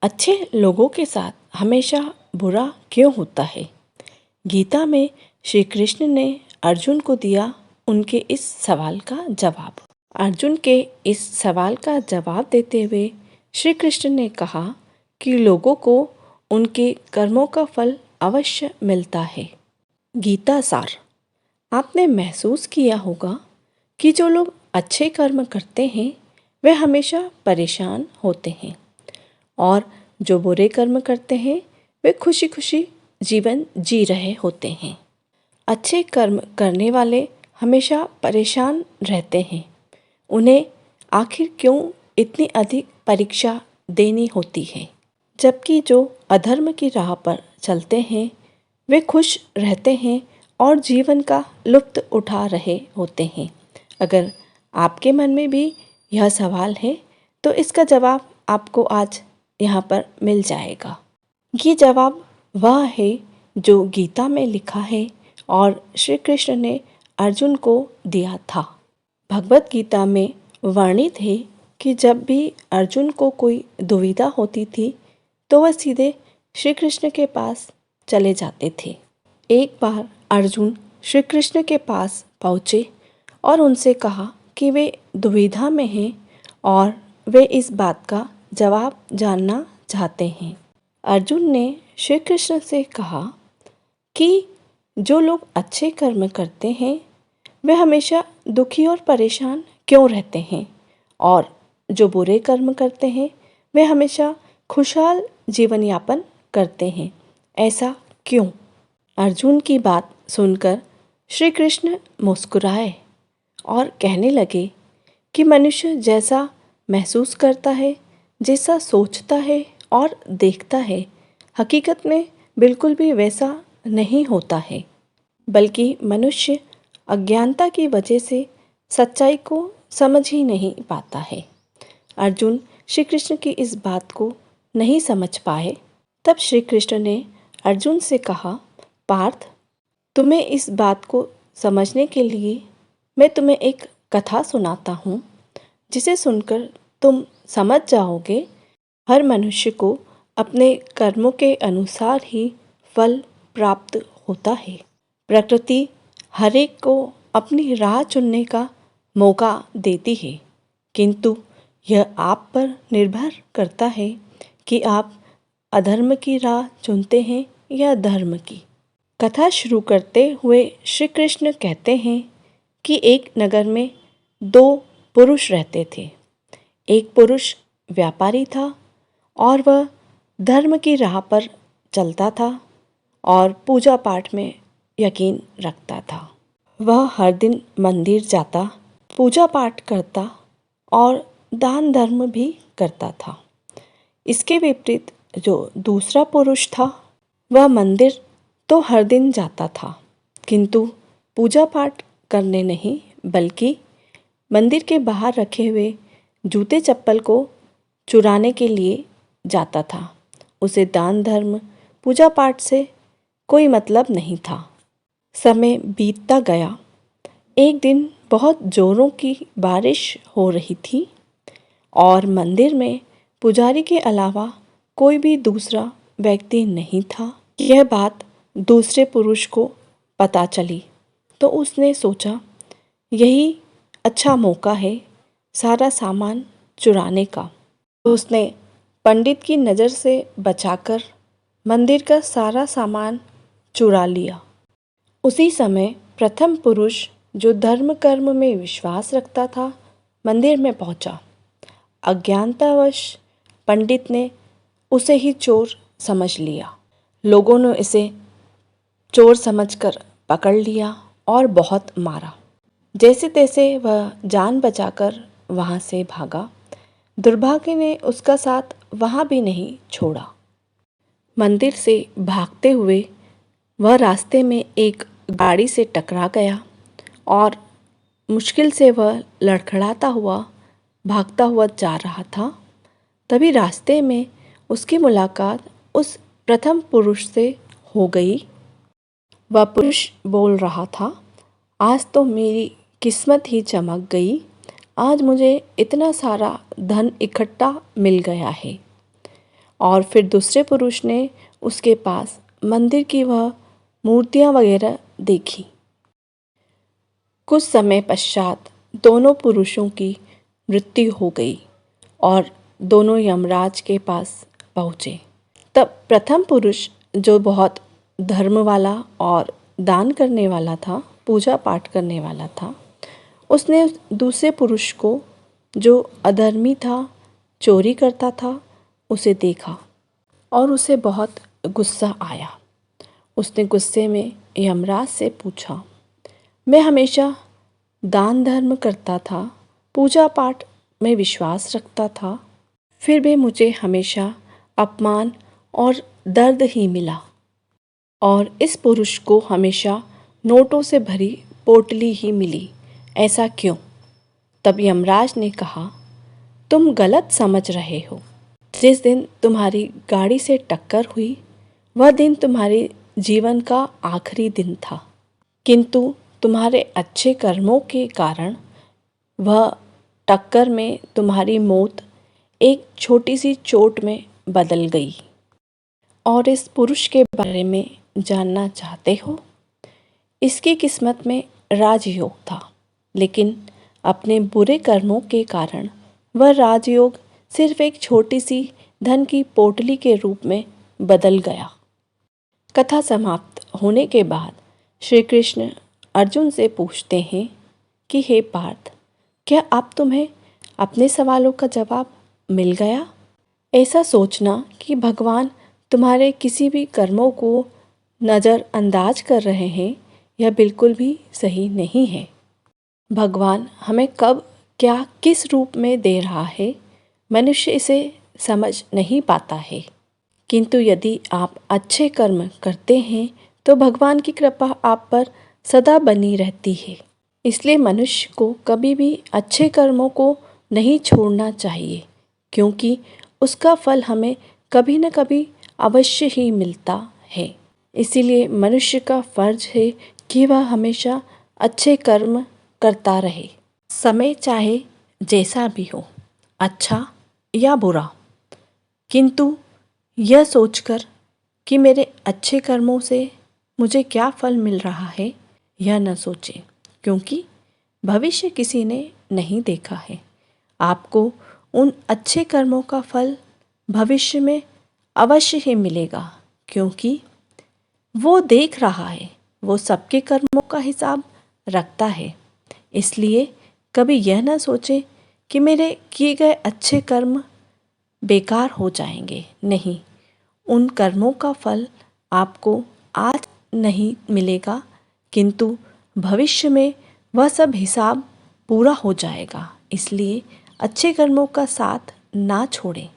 अच्छे लोगों के साथ हमेशा बुरा क्यों होता है? गीता में श्री कृष्ण ने अर्जुन को दिया उनके इस सवाल का जवाब। अर्जुन के इस सवाल का जवाब देते हुए श्री कृष्ण ने कहा कि लोगों को उनके कर्मों का फल अवश्य मिलता है। गीता सार। आपने महसूस किया होगा कि जो लोग अच्छे कर्म करते हैं वे हमेशा परेशान होते हैं और जो बुरे कर्म करते हैं वे खुशी खुशी जीवन जी रहे होते हैं। अच्छे कर्म करने वाले हमेशा परेशान रहते हैं। उन्हें आखिर क्यों इतनी अधिक परीक्षा देनी होती है, जबकि जो अधर्म की राह पर चलते हैं वे खुश रहते हैं और जीवन का लुत्फ उठा रहे होते हैं। अगर आपके मन में भी यह सवाल है तो इसका जवाब आपको आज यहाँ पर मिल जाएगा। ये जवाब वह है जो गीता में लिखा है और श्री कृष्ण ने अर्जुन को दिया था। भगवत गीता में वर्णित है कि जब भी अर्जुन को कोई दुविधा होती थी तो वह सीधे श्री कृष्ण के पास चले जाते थे। एक बार अर्जुन श्री कृष्ण के पास पहुँचे और उनसे कहा कि वे दुविधा में हैं और वे इस बात का जवाब जानना चाहते हैं। अर्जुन ने श्री कृष्ण से कहा कि जो लोग अच्छे कर्म करते हैं वे हमेशा दुखी और परेशान क्यों रहते हैं और जो बुरे कर्म करते हैं वे हमेशा खुशहाल जीवन यापन करते हैं, ऐसा क्यों? अर्जुन की बात सुनकर श्री कृष्ण मुस्कुराए और कहने लगे कि मनुष्य जैसा महसूस करता है, जैसा सोचता है और देखता है, हकीकत में बिल्कुल भी वैसा नहीं होता है, बल्कि मनुष्य अज्ञानता की वजह से सच्चाई को समझ ही नहीं पाता है। अर्जुन श्री कृष्ण की इस बात को नहीं समझ पाए। तब श्री कृष्ण ने अर्जुन से कहा, पार्थ, तुम्हें इस बात को समझने के लिए मैं तुम्हें एक कथा सुनाता हूँ, जिसे सुनकर तुम समझ जाओगे हर मनुष्य को अपने कर्मों के अनुसार ही फल प्राप्त होता है। प्रकृति हर एक को अपनी राह चुनने का मौका देती है, किंतु यह आप पर निर्भर करता है कि आप अधर्म की राह चुनते हैं या धर्म की। कथा शुरू करते हुए श्री कृष्ण कहते हैं कि एक नगर में दो पुरुष रहते थे। एक पुरुष व्यापारी था और वह धर्म की राह पर चलता था और पूजा पाठ में यकीन रखता था। वह हर दिन मंदिर जाता, पूजा पाठ करता और दान धर्म भी करता था। इसके विपरीत जो दूसरा पुरुष था वह मंदिर तो हर दिन जाता था, किंतु पूजा पाठ करने नहीं बल्कि मंदिर के बाहर रखे हुए जूते चप्पल को चुराने के लिए जाता था। उसे दान धर्म पूजा पाठ से कोई मतलब नहीं था। समय बीतता गया। एक दिन बहुत जोरों की बारिश हो रही थी और मंदिर में पुजारी के अलावा कोई भी दूसरा व्यक्ति नहीं था। यह बात दूसरे पुरुष को पता चली तो उसने सोचा, यही अच्छा मौका है सारा सामान चुराने का। तो उसने पंडित की नज़र से बचाकर मंदिर का सारा सामान चुरा लिया। उसी समय प्रथम पुरुष जो धर्म कर्म में विश्वास रखता था मंदिर में पहुंचा। अज्ञानतावश पंडित ने उसे ही चोर समझ लिया। लोगों ने इसे चोर समझकर पकड़ लिया और बहुत मारा। जैसे तैसे वह जान बचाकर वहाँ से भागा। दुर्भाग्य ने उसका साथ वहाँ भी नहीं छोड़ा। मंदिर से भागते हुए वह रास्ते में एक गाड़ी से टकरा गया और मुश्किल से वह लड़खड़ाता हुआ भागता हुआ जा रहा था। तभी रास्ते में उसकी मुलाकात उस प्रथम पुरुष से हो गई। वह पुरुष बोल रहा था, आज तो मेरी किस्मत ही चमक गई, आज मुझे इतना सारा धन इकट्ठा मिल गया है और फिर दूसरे पुरुष ने उसके पास मंदिर की वह मूर्तियां वगैरह देखी। कुछ समय पश्चात दोनों पुरुषों की मृत्यु हो गई और दोनों यमराज के पास पहुँचे। तब प्रथम पुरुष, जो बहुत धर्म वाला और दान करने वाला था, पूजा पाठ करने वाला था, उसने दूसरे पुरुष को, जो अधर्मी था, चोरी करता था, उसे देखा और उसे बहुत गुस्सा आया। उसने गुस्से में यमराज से पूछा, मैं हमेशा दान धर्म करता था, पूजा पाठ में विश्वास रखता था, फिर भी मुझे हमेशा अपमान और दर्द ही मिला, और इस पुरुष को हमेशा नोटों से भरी पोटली ही मिली, ऐसा क्यों? तब यमराज ने कहा, तुम गलत समझ रहे हो। जिस दिन तुम्हारी गाड़ी से टक्कर हुई, वह दिन तुम्हारे जीवन का आखिरी दिन था, किंतु तुम्हारे अच्छे कर्मों के कारण वह टक्कर में तुम्हारी मौत एक छोटी सी चोट में बदल गई। और इस पुरुष के बारे में जानना चाहते हो? इसकी किस्मत में राजयोग था, लेकिन अपने बुरे कर्मों के कारण वह राजयोग सिर्फ एक छोटी सी धन की पोटली के रूप में बदल गया। कथा समाप्त होने के बाद श्री कृष्ण अर्जुन से पूछते हैं कि हे पार्थ, क्या अब तुम्हें अपने सवालों का जवाब मिल गया? ऐसा सोचना कि भगवान तुम्हारे किसी भी कर्मों को नज़रअंदाज कर रहे हैं, यह बिल्कुल भी सही नहीं है। भगवान हमें कब क्या किस रूप में दे रहा है, मनुष्य इसे समझ नहीं पाता है, किंतु यदि आप अच्छे कर्म करते हैं तो भगवान की कृपा आप पर सदा बनी रहती है। इसलिए मनुष्य को कभी भी अच्छे कर्मों को नहीं छोड़ना चाहिए, क्योंकि उसका फल हमें कभी न कभी अवश्य ही मिलता है। इसीलिए मनुष्य का फर्ज है कि वह हमेशा अच्छे कर्म करता रहे, समय चाहे जैसा भी हो, अच्छा या बुरा, किंतु यह सोचकर कि मेरे अच्छे कर्मों से मुझे क्या फल मिल रहा है, यह न सोचें, क्योंकि भविष्य किसी ने नहीं देखा है। आपको उन अच्छे कर्मों का फल भविष्य में अवश्य ही मिलेगा, क्योंकि वो देख रहा है, वो सबके कर्मों का हिसाब रखता है। इसलिए कभी यह न सोचें कि मेरे किए गए अच्छे कर्म बेकार हो जाएंगे। नहीं, उन कर्मों का फल आपको आज नहीं मिलेगा, किंतु भविष्य में वह सब हिसाब पूरा हो जाएगा। इसलिए अच्छे कर्मों का साथ ना छोड़ें।